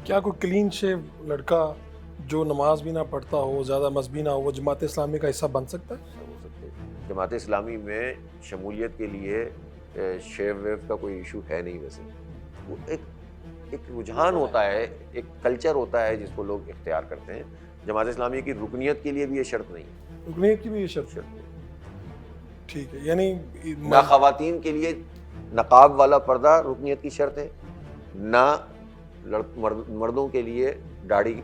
کیا کوئی کلین شیو لڑکا جو نماز بھی نہ پڑھتا ہو، زیادہ مذہبی نہ ہو، وہ جماعت اسلامی کا حصہ بن سکتا ہے؟ ہو سکتے ہیں۔ جماعت اسلامی میں شمولیت کے لیے شیو ویو کا کوئی ایشو ہے نہیں، ویسے وہ ایک رجحان ہوتا ہے، ایک کلچر ہوتا ہے جس کو لوگ اختیار کرتے ہیں۔ جماعت اسلامی کی رکنیت کے لیے بھی یہ شرط نہیں ہے، رکنیت کی بھی یہ شرط ہے؟ ٹھیک ہے، یعنی نہ خواتین کے لیے نقاب والا پردہ رکنیت کی شرط ہے، نہ مردوں کے لیے داڑھی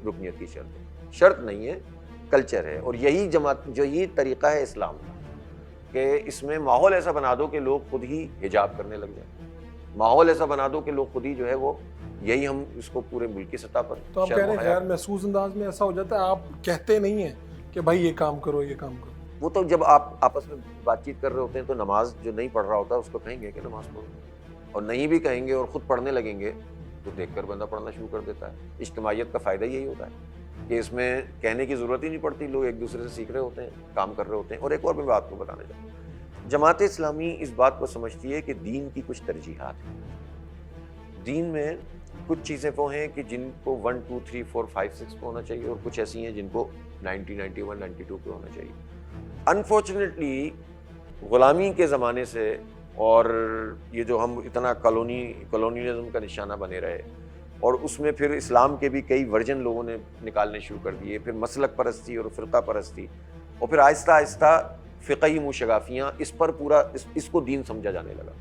رکنیت کی شرط ہے۔ شرط نہیں ہے، کلچر ہے۔ اور یہی یہی طریقہ ہے اسلام کا کہ اس میں ماحول ایسا بنا دو کہ لوگ خود ہی حجاب کرنے لگ جائیں، ماحول ایسا بنا دو کہ لوگ خود ہی جو ہے وہ یہی ہم اس کو پورے ملک کی سطح پر تو آپ کہہ رہے ہیں غیر محسوس انداز میں ایسا ہو جاتا ہے، آپ کہتے نہیں ہیں کہ بھائی یہ کام کرو یہ کام کرو؟ وہ تو جب آپ آپس میں بات چیت کر رہے ہوتے ہیں تو نماز جو نہیں پڑھ رہا ہوتا اس کو کہیں گے کہ نماز پڑھو، اور نہیں بھی کہیں گے اور خود پڑھنے لگیں گے تو دیکھ کر بندہ پڑھنا شروع کر دیتا ہے۔ اجتماعیت کا فائدہ یہی ہوتا ہے کہ اس میں کہنے کی ضرورت ہی نہیں پڑتی، لوگ ایک دوسرے سے سیکھ رہے ہوتے ہیں، کام کر رہے ہوتے ہیں۔ اور ایک اور میں بات کو بتانا چاہتا ہوں، جماعت اسلامی اس بات کو سمجھتی ہے کہ دین کی کچھ ترجیحات ہیں۔ دین میں کچھ چیزیں وہ ہیں کہ جن کو 1 2 3 4 5 6 پہ ہونا چاہیے، اور کچھ ایسی ہیں جن کو 90 91 92 پہ ہونا چاہیے۔ انفارچونیٹلی غلامی کے زمانے سے اور یہ جو ہم اتنا کالونیلزم کا نشانہ بنے رہے، اور اس میں پھر اسلام کے بھی کئی ورژن لوگوں نے نکالنے شروع کر دیے، پھر مسلک پرستی اور فرقہ پرستی، اور پھر آہستہ آہستہ فقہی منشگافیاں، اس پر پورا اس کو دین سمجھا جانے لگا۔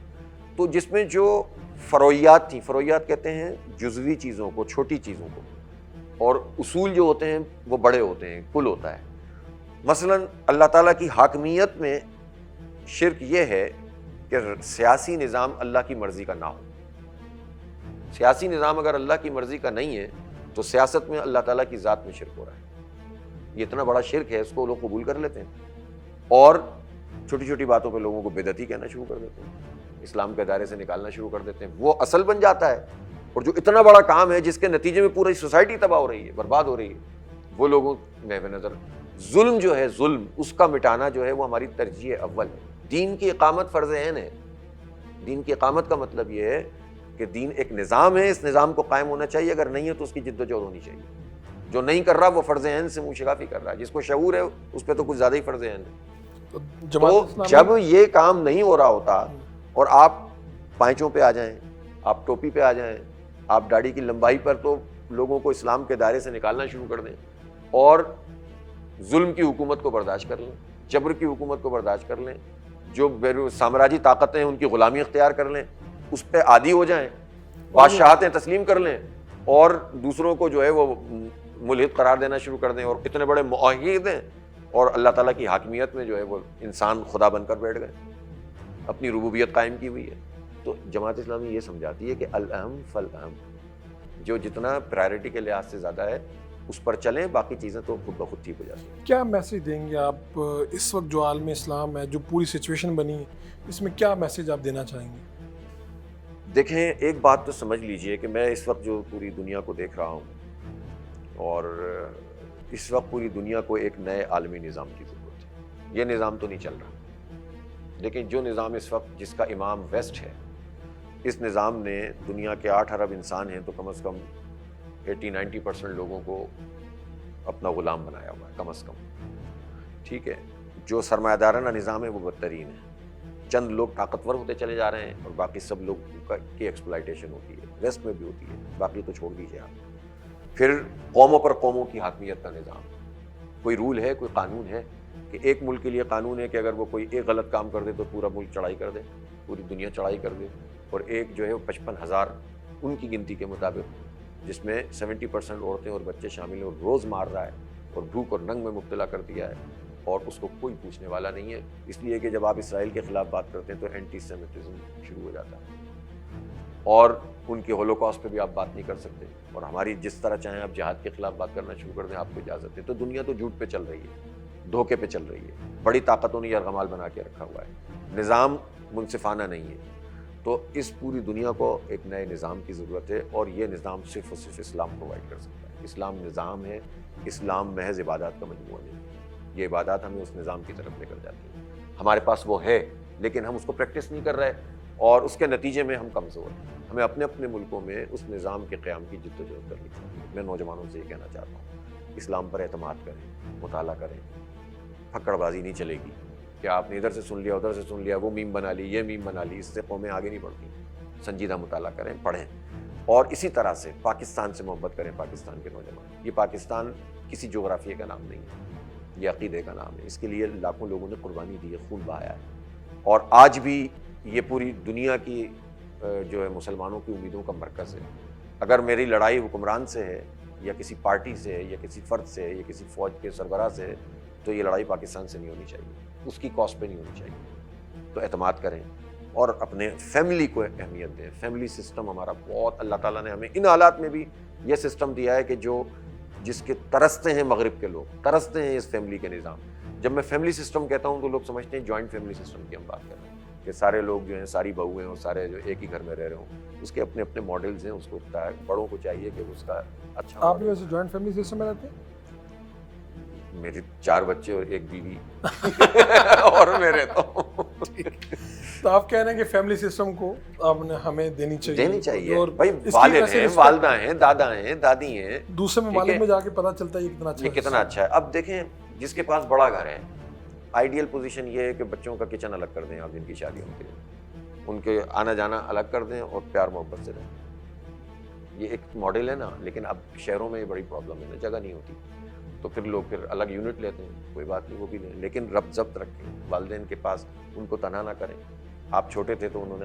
تو جس میں جو فروعیات تھیں، فروعیات کہتے ہیں جزوی چیزوں کو، چھوٹی چیزوں کو، اور اصول جو ہوتے ہیں وہ بڑے ہوتے ہیں، کل ہوتا ہے۔ مثلا اللہ تعالیٰ کی حاکمیت میں شرک یہ ہے کہ سیاسی نظام اللہ کی مرضی کا نہ ہو۔ سیاسی نظام اگر اللہ کی مرضی کا نہیں ہے تو سیاست میں اللہ تعالیٰ کی ذات میں شرک ہو رہا ہے۔ یہ اتنا بڑا شرک ہے، اس کو لوگ قبول کر لیتے ہیں اور چھوٹی چھوٹی باتوں پہ لوگوں کو بدعتی کہنا شروع کر دیتے ہیں، اسلام کے دائرے سے نکالنا شروع کر دیتے ہیں۔ وہ اصل بن جاتا ہے، اور جو اتنا بڑا کام ہے جس کے نتیجے میں پوری سوسائٹی تباہ ہو رہی ہے، برباد ہو رہی ہے، وہ لوگوں میں نظر ظلم جو ہے، ظلم اس کا مٹانا جو ہے وہ ہماری ترجیح اول ہے۔ دین کی اقامت فرض عین ہے۔ دین کی اقامت کا مطلب یہ ہے کہ دین ایک نظام ہے، اس نظام کو قائم ہونا چاہیے، اگر نہیں ہے تو اس کی جد و جہد ہونی چاہیے۔ جو نہیں کر رہا وہ فرض عین سے منشگافی کر رہا ہے، جس کو شعور ہے اس پہ تو کچھ زیادہ ہی فرض عین ہے۔ تو جب یہ کام نہیں ہو رہا ہوتا اور آپ پائچوں پہ آ جائیں، آپ ٹوپی پہ آ جائیں، آپ داڑھی کی لمبائی پر تو لوگوں کو اسلام کے دائرے سے نکالنا شروع کر دیں، اور ظلم کی حکومت کو برداشت کر لیں، جبر کی حکومت کو برداشت کر لیں، جو سامراجی طاقتیں ان کی غلامی اختیار کر لیں، اس پہ عادی ہو جائیں، بادشاہتیں تسلیم کر لیں، اور دوسروں کو جو ہے وہ ملحد قرار دینا شروع کر دیں، اور اتنے بڑے معاہد ہیں، اور اللہ تعالیٰ کی حاکمیت میں جو ہے وہ انسان خدا بن کر بیٹھ گئے، اپنی ربوبیت قائم کی ہوئی ہے۔ تو جماعت اسلامی یہ سمجھاتی ہے کہ الاہم فالاہم، جو جتنا پرائرٹی کے لحاظ سے زیادہ ہے اس پر چلیں، باقی چیزیں تو خود بخود ٹھیک ہو جاتی ہیں۔ کیا میسیج دیں گے آپ اس وقت جو عالم اسلام ہے، جو پوری سچویشن بنی ہے، اس میں کیا میسیج آپ دینا چاہیں گے؟ دیکھیں، ایک بات تو سمجھ لیجئے کہ میں اس وقت جو پوری دنیا کو دیکھ رہا ہوں، اور اس وقت پوری دنیا کو ایک نئے عالمی نظام کی ضرورت ہے۔ یہ نظام تو نہیں چل رہا، لیکن جو نظام اس وقت جس کا امام ویسٹ ہے، اس نظام نے دنیا کے 8 ارب انسان ہیں تو کم از کم 80-90% لوگوں کو اپنا غلام بنایا ہوا ہے، کم از کم، ٹھیک ہے۔ جو سرمایہ دارانہ نظام ہے وہ بدترین ہے، چند لوگ طاقتور ہوتے چلے جا رہے ہیں اور باقی سب لوگ کی ایکسپلائٹیشن ہوتی ہے، ویسٹ میں بھی ہوتی ہے، باقی تو چھوڑ دیجیے آپ۔ پھر قوموں پر قوموں کی حاکمیت کا نظام، کوئی رول ہے، کوئی قانون ہے کہ ایک ملک کے لیے قانون ہے کہ اگر وہ کوئی ایک غلط کام کر دے تو پورا ملک چڑھائی کر دے، پوری دنیا چڑھائی کر دے، اور ایک جو ہے 55,000 ان کی گنتی کے مطابق، جس میں 70% عورتیں اور بچے شامل ہیں، اور روز مار رہا ہے اور بھوک اور ننگ میں مبتلا کر دیا ہے، اور اس کو کوئی پوچھنے والا نہیں ہے، اس لیے کہ جب آپ اسرائیل کے خلاف بات کرتے ہیں تو اینٹی سیمیٹزم شروع ہو جاتا ہے، اور ان کے ہولوکاسٹ پہ بھی آپ بات نہیں کر سکتے، اور ہماری جس طرح چاہیں آپ جہاد کے خلاف بات کرنا شروع کر دیں، آپ کو اجازت ہے۔ تو دنیا تو جھوٹ پہ چل رہی ہے، دھوکے پہ چل رہی ہے، بڑی طاقتوں نے یرغمال بنا کے رکھا ہوا ہے، نظام منصفانہ نہیں ہے۔ تو اس پوری دنیا کو ایک نئے نظام کی ضرورت ہے، اور یہ نظام صرف اور صرف اسلام پرووائڈ کر سکتا ہے۔ اسلام نظام ہے، اسلام محض عبادات کا مجموعہ نہیں ہے۔ یہ عبادات ہمیں اس نظام کی طرف لے کر جاتی ہیں، ہمارے پاس وہ ہے لیکن ہم اس کو پریکٹس نہیں کر رہے، اور اس کے نتیجے میں ہم کمزور ہیں۔ ہمیں اپنے اپنے ملکوں میں اس نظام کے قیام کی جدوجہد کرنی چاہیے. میں نوجوانوں سے یہ کہنا چاہتا ہوں, اسلام پر اعتماد کریں, مطالعہ کریں. پھکڑ بازی نہیں چلے گی کہ آپ نے ادھر سے سن لیا ادھر سے سن لیا, وہ میم بنا لی یہ میم بنا لی, اس سے قومیں آگے نہیں بڑھتی. سنجیدہ مطالعہ کریں, پڑھیں, اور اسی طرح سے پاکستان سے محبت کریں. پاکستان کے نوجوان, یہ پاکستان کسی جغرافیے کا نام نہیں ہے, یہ عقیدے کا نام ہے. اس کے لیے لاکھوں لوگوں نے قربانی دی ہے, خون بہایا ہے, اور آج بھی یہ پوری دنیا کی جو ہے مسلمانوں کی امیدوں کا مرکز ہے. اگر میری لڑائی حکمران سے ہے یا کسی پارٹی سے ہے یا کسی فرد سے ہے یا کسی فوج کے سربراہ سے ہے, تو یہ لڑائی پاکستان سے نہیں ہونی چاہیے, اس کی کاسٹ پہ نہیں ہونی چاہیے. تو اعتماد کریں اور اپنے فیملی کو اہمیت دیں. فیملی سسٹم ہمارا بہت, اللہ تعالیٰ نے ہمیں ان حالات میں بھی یہ سسٹم دیا ہے کہ جس کے ترستے ہیں مغرب کے لوگ, ترستے ہیں اس فیملی کے نظام. جب میں فیملی سسٹم کہتا ہوں تو لوگ سمجھتے ہیں جوائنٹ فیملی سسٹم کی ہم بات کر رہے ہیں, کہ سارے لوگ جو ہیں, ساری بہو ہیں اور سارے جو ایک ہی گھر میں رہ رہے ہوں. اس کے اپنے اپنے ماڈلز ہیں, اس کو بڑوں کو چاہیے کہ اس کا اچھا. آپ بھی ویسے جوائنٹ فیملی سسٹم میں رہتے ہیں؟ میرے 4 بچے اور 1 بیوی اور میں رہتا ہوں. تو آپ کہہ رہے ہیں کہ فیملی سسٹم کو آپ نے ہمیں دینی چاہیے اور بھائی والد ہیں, والدہ ہیں, دادا ہیں, دادی ہیں. دوسرے ممالک میں جا کے پتہ چلتا ہے یہ کتنا اچھا ہے. اب دیکھیں, جس کے پاس بڑا گھر ہے, آئیڈیل پوزیشن یہ ہے کہ بچوں کا کچن الگ کر دیں آپ جن کی شادی ہوتی ہے, ان کے آنا جانا الگ کر دیں اور پیار محبت سے رہیں. یہ ایک ماڈل ہے نا, لیکن اب شہروں میں یہ بڑی پرابلم ہے نا, جگہ نہیں ہوتی, تو پھر لوگ الگ یونٹ لیتے ہیں. کوئی بات نہیں, وہ بھی لیں, لیکن ربط ضبط رکھیں. والدین کے پاس ان کو تنہا نہ کریں. آپ چھوٹے تھے تو انہوں نے